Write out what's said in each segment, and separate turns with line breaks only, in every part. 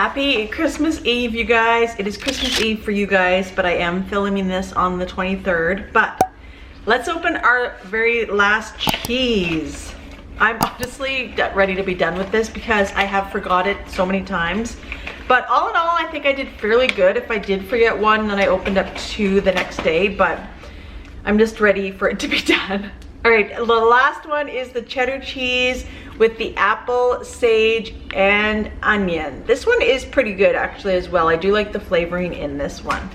Happy Christmas Eve, you guys. It is Christmas Eve for you guys, but I am filming this on the 23rd. But let's open our very last cheese. I'm honestly ready to be done with this because I have forgot it so many times. But all in all, I think I did fairly good. If I did forget one, then I opened up two the next day, but I'm just ready for it to be done. All right, the last one is the cheddar cheese with the apple, sage, and onion. This one is pretty good actually as well. I do like the flavoring in this one.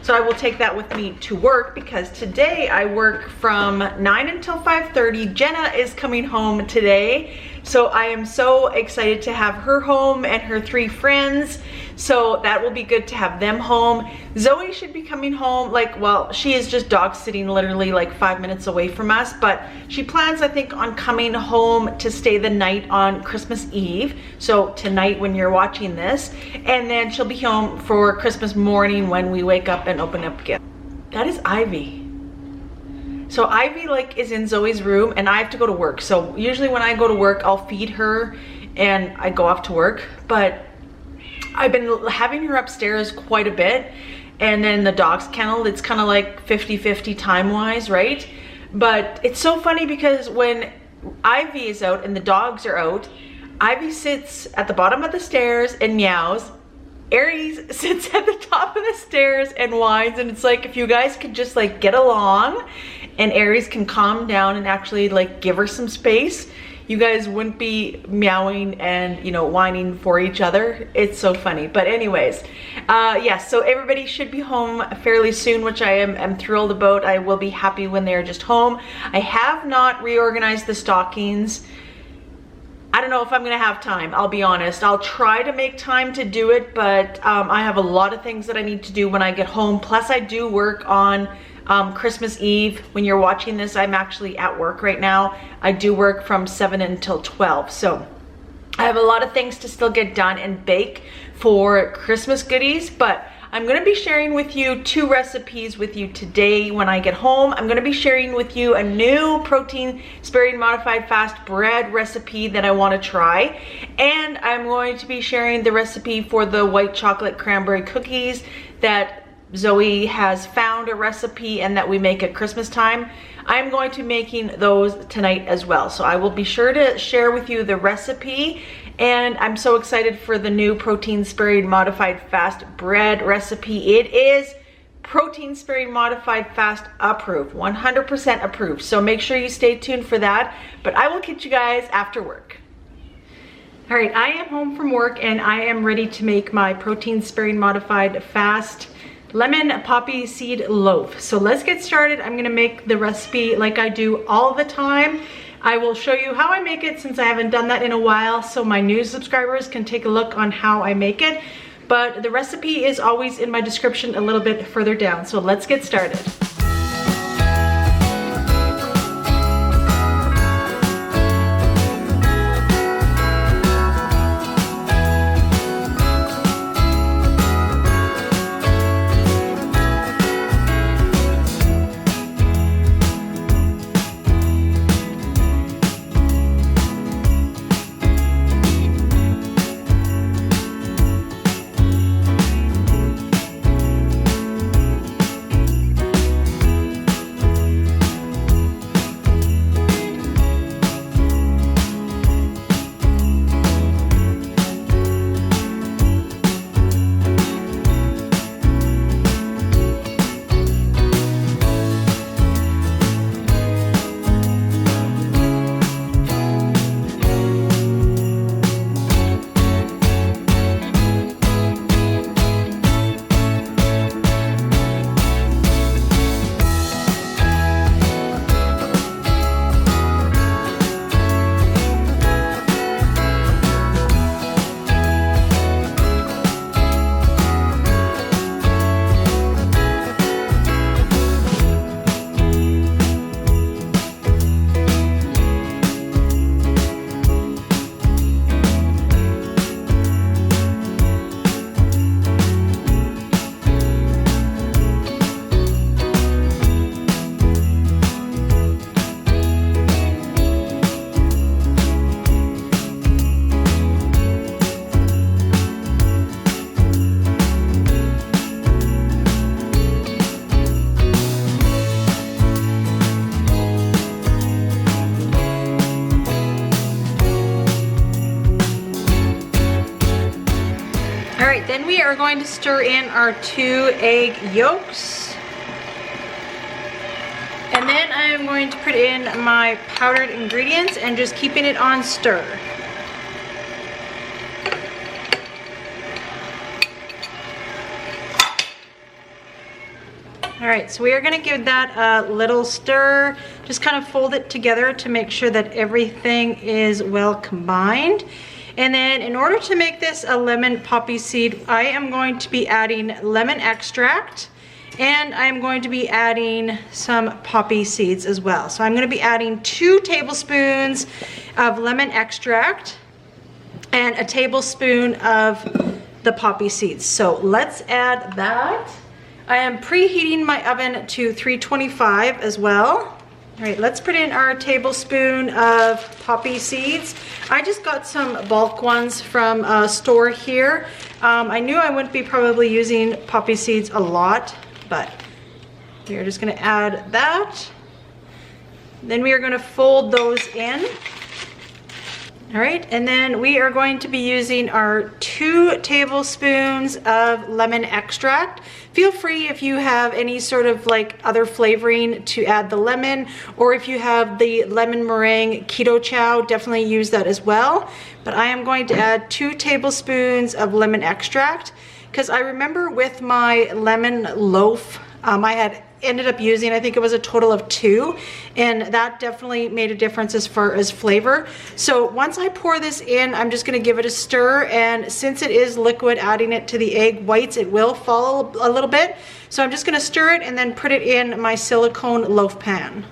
So I will take that with me to work because today I work from 9 until 5:30. Jenna is coming home today. So I am so excited to have her home and her 3 friends. So that will be good to have them home. Zoe should be coming home, well, she is just dog sitting literally like 5 minutes away from us, but she plans, I think, on coming home to stay the night on Christmas Eve. So tonight when you're watching this, and then she'll be home for Christmas morning when we wake up and open up gifts. That is Ivy. So Ivy is in Zoe's room and I have to go to work. So usually when I go to work, I'll feed her and I go off to work, but I've been having her upstairs quite a bit. And then the dog's kennel, it's kind of like 50-50 time-wise, right? But it's so funny because when Ivy is out and the dogs are out, Ivy sits at the bottom of the stairs and meows. Aries sits at the top of the stairs and whines, and it's like if you guys could just get along and Aries can calm down and actually give her some space, you guys wouldn't be meowing and whining for each other. It's so funny. But anyways, yes, so everybody should be home fairly soon, which I am thrilled about. I will be happy when they're just home. I have not reorganized the stockings. I don't know if I'm gonna have time, I'll be honest. I'll try to make time to do it, but I have a lot of things that I need to do when I get home. Plus I do work on Christmas Eve. When you're watching this, I'm actually at work right now. I do work from 7 until 12. So I have a lot of things to still get done and bake for Christmas goodies, but I'm gonna be sharing with you 2 recipes with you today when I get home. I'm gonna be sharing with you a new protein sparing modified fast bread recipe that I wanna try. And I'm going to be sharing the recipe for the white chocolate cranberry cookies that Zoe has found a recipe and that we make at Christmas time. I'm going to be making those tonight as well. So I will be sure to share with you the recipe, and I'm so excited for the new protein sparing modified fast bread recipe. It is protein sparing modified fast approved, 100% approved. So make sure you stay tuned for that, but I will catch you guys after work. All right, I am home from work and I am ready to make my protein sparing modified fast lemon poppy seed loaf. So let's get started. I'm gonna make the recipe like I do all the time. I will show you how I make it since I haven't done that in a while, so my new subscribers can take a look on how I make it. But the recipe is always in my description a little bit further down. So let's get started. going to stir in our 2 egg yolks. And then I am going to put in my powdered ingredients and just keeping it on stir. All right, so we are gonna give that a little stir. Just kind of fold it together to make sure that everything is well combined. And then in order to make this a lemon poppy seed, I am going to be adding lemon extract, and I am going to be adding some poppy seeds as well. So I'm gonna be adding 2 tablespoons of lemon extract and a tablespoon of the poppy seeds. So let's add that. I am preheating my oven to 325 as well. All right, let's put in our tablespoon of poppy seeds. I just got some bulk ones from a store here. I knew I wouldn't be probably using poppy seeds a lot, but we are just gonna add that. Then we are gonna fold those in. All right, and then we are going to be using our 2 tablespoons of lemon extract. Feel free if you have any sort of like other flavoring to add the lemon, or if you have the lemon meringue keto chow, definitely use that as well. But I am going to add 2 tablespoons of lemon extract, because I remember with my lemon loaf, I had ended up using, I think it was a total of 2, and that definitely made a difference as far as flavor. So once I pour this in, I'm just gonna give it a stir, and since it is liquid, adding it to the egg whites, it will fall a little bit. So I'm just gonna stir it and then put it in my silicone loaf pan.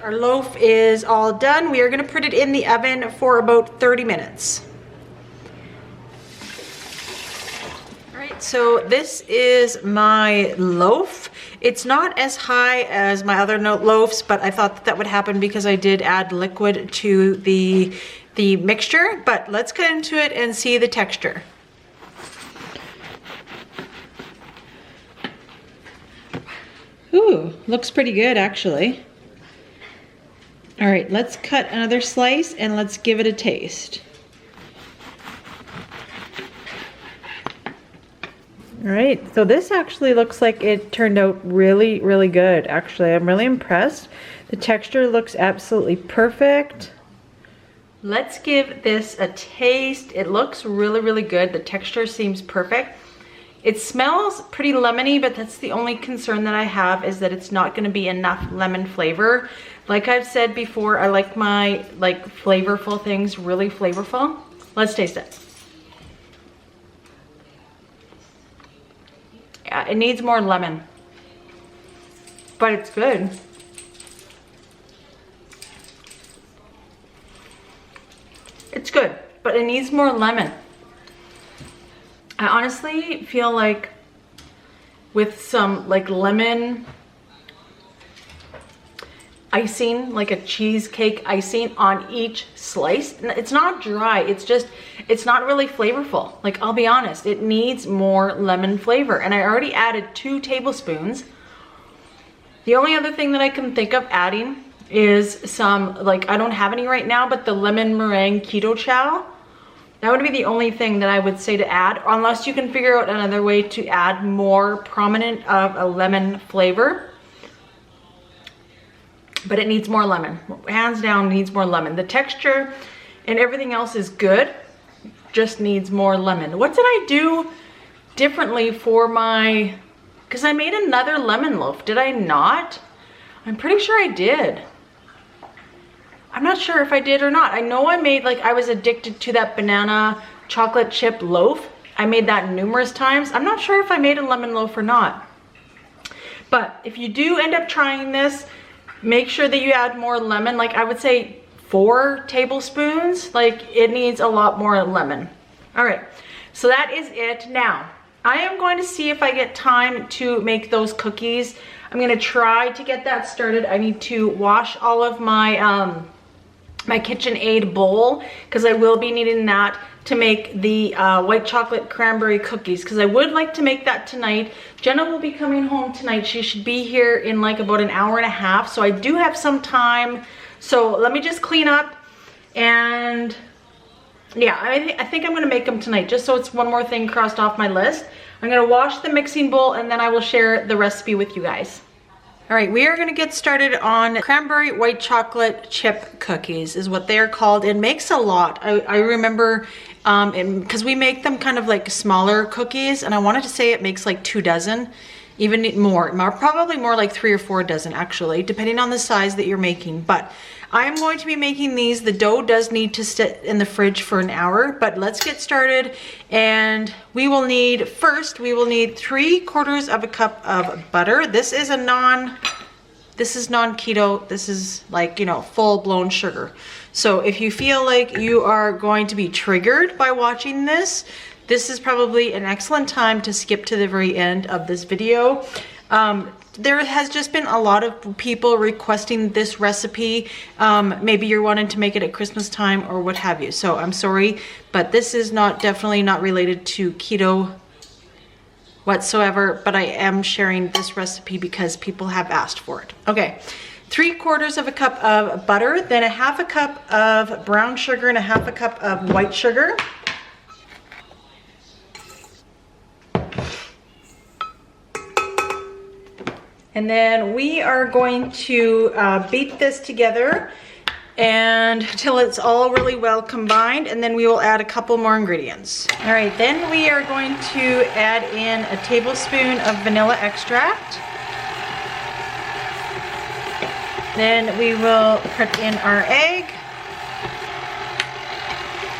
Our loaf is all done. We are gonna put it in the oven for about 30 minutes. So this is my loaf. It's not as high as my other loaves, but I thought that would happen because I did add liquid to the mixture. But let's get into it and see the texture. Ooh, looks pretty good actually. All right, let's cut another slice and let's give it a taste. All right, so this actually looks like it turned out really, really good. Actually, I'm really impressed. The texture looks absolutely perfect. Let's give this a taste. It looks really, really good. The texture seems perfect. It smells pretty lemony, but that's the only concern that I have, is that it's not gonna be enough lemon flavor. Like I've said before, I like my flavorful things really flavorful. Let's taste it. Yeah, it needs more lemon, but it's good. It's good, but it needs more lemon. I honestly feel like with some lemon icing, like a cheesecake icing on each slice. It's not dry, it's not really flavorful. I'll be honest, it needs more lemon flavor, and I already added 2 tablespoons. The only other thing that I can think of adding is some, I don't have any right now, but the lemon meringue keto chow. That would be the only thing that I would say to add, unless you can figure out another way to add more prominent of a lemon flavor. But it needs more lemon. Hands down, needs more lemon. The texture and everything else is good, just needs more lemon. What did I do differently for my, because I made another lemon loaf, did I not? I'm pretty sure I did. I'm not sure if I did or not. I know I made, I was addicted to that banana chocolate chip loaf. I made that numerous times. I'm not sure if I made a lemon loaf or not. But if you do end up trying this, make sure that you add more lemon. I would say 4 tablespoons. It needs a lot more lemon. All right, so that is it. Now, I am going to see if I get time to make those cookies. I'm gonna try to get that started. I need to wash all of my my KitchenAid bowl, because I will be needing that to make the white chocolate cranberry cookies, because I would like to make that tonight. Jenna will be coming home tonight. She should be here in about an hour and a half, so I do have some time. So let me just clean up and Yeah, I think I'm gonna make them tonight, just so it's one more thing crossed off my list. I'm gonna wash the mixing bowl and then I will share the recipe with you guys. All right, we are gonna get started on cranberry white chocolate chip cookies is what they are called. It makes a lot. I remember, because we make them kind of like smaller cookies, and I wanted to say it makes like 2 dozen, even more, probably more like 3 or 4 dozen actually, depending on the size that you're making. But I'm going to be making these. The dough does need to sit in the fridge for an hour, but let's get started. And we will need, first, we will need 3/4 of a cup of butter. This is non-keto. This is like, you know, full-blown sugar. So if you feel like you are going to be triggered by watching this, this is probably an excellent time to skip to the very end of this video. There has just been a lot of people requesting this recipe. Maybe you're wanting to make it at Christmas time or what have you. So I'm sorry, but this is definitely not related to keto whatsoever, but I am sharing this recipe because people have asked for it. Okay, 3/4 of a cup of butter, then 1/2 cup of brown sugar and 1/2 cup of white sugar. And then we are going to beat this together and until it's all really well combined, and then we will add a couple more ingredients. All right, then we are going to add in a tablespoon of vanilla extract. Then we will put in our egg.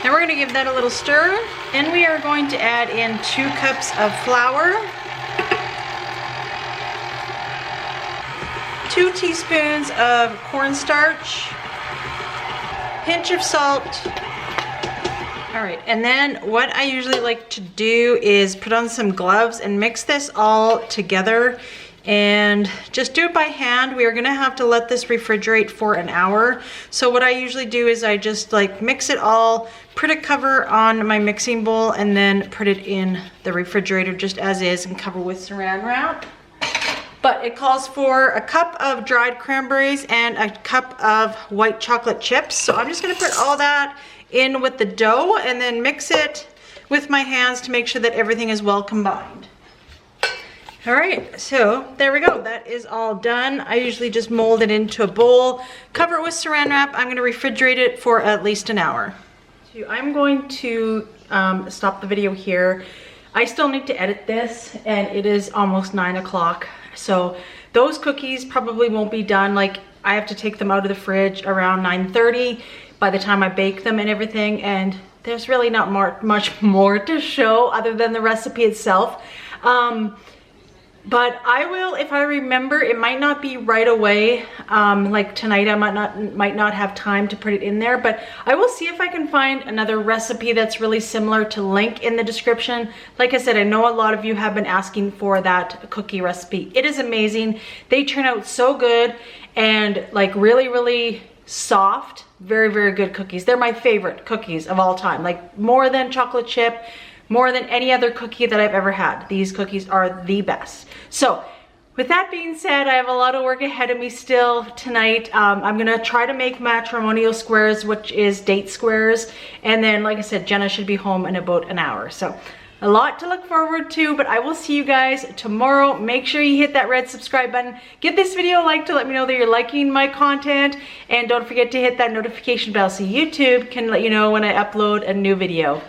Now we're gonna give that a little stir. Then we are going to add in 2 cups of flour, 2 teaspoons of cornstarch, pinch of salt. All right, and then what I usually like to do is put on some gloves and mix this all together and just do it by hand. We are gonna have to let this refrigerate for an hour. So what I usually do is I just like mix it all, put a cover on my mixing bowl, and then put it in the refrigerator just as is and cover with saran wrap. But it calls for a cup of dried cranberries and a cup of white chocolate chips. So I'm just gonna put all that in with the dough and then mix it with my hands to make sure that everything is well combined. All right, so there we go. That is all done. I usually just mold it into a bowl, cover it with saran wrap. I'm gonna refrigerate it for at least an hour. So I'm going to stop the video here. I still need to edit this and it is almost 9 o'clock. So those cookies probably won't be done. Like I have to take them out of the fridge around 9:30 by the time I bake them and everything. And there's really not much more to show other than the recipe itself. But I will, if I remember, it might not be right away. Like tonight I might not have time to put it in there, but I will see if I can find another recipe that's really similar to link in the description. Like I said, I know a lot of you have been asking for that cookie recipe. It is amazing. They turn out so good and like really, really soft, very, very good cookies. They're my favorite cookies of all time, like more than chocolate chip, more than any other cookie that I've ever had. These cookies are the best. So with that being said, I have a lot of work ahead of me still tonight. I'm gonna try to make matrimonial squares, which is date squares. And then, like I said, Jenna should be home in about an hour. So a lot to look forward to, but I will see you guys tomorrow. Make sure you hit that red subscribe button. Give this video a like to let me know that you're liking my content. And don't forget to hit that notification bell so YouTube can let you know when I upload a new video.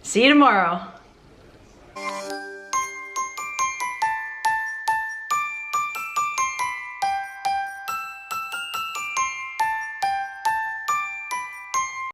See you tomorrow.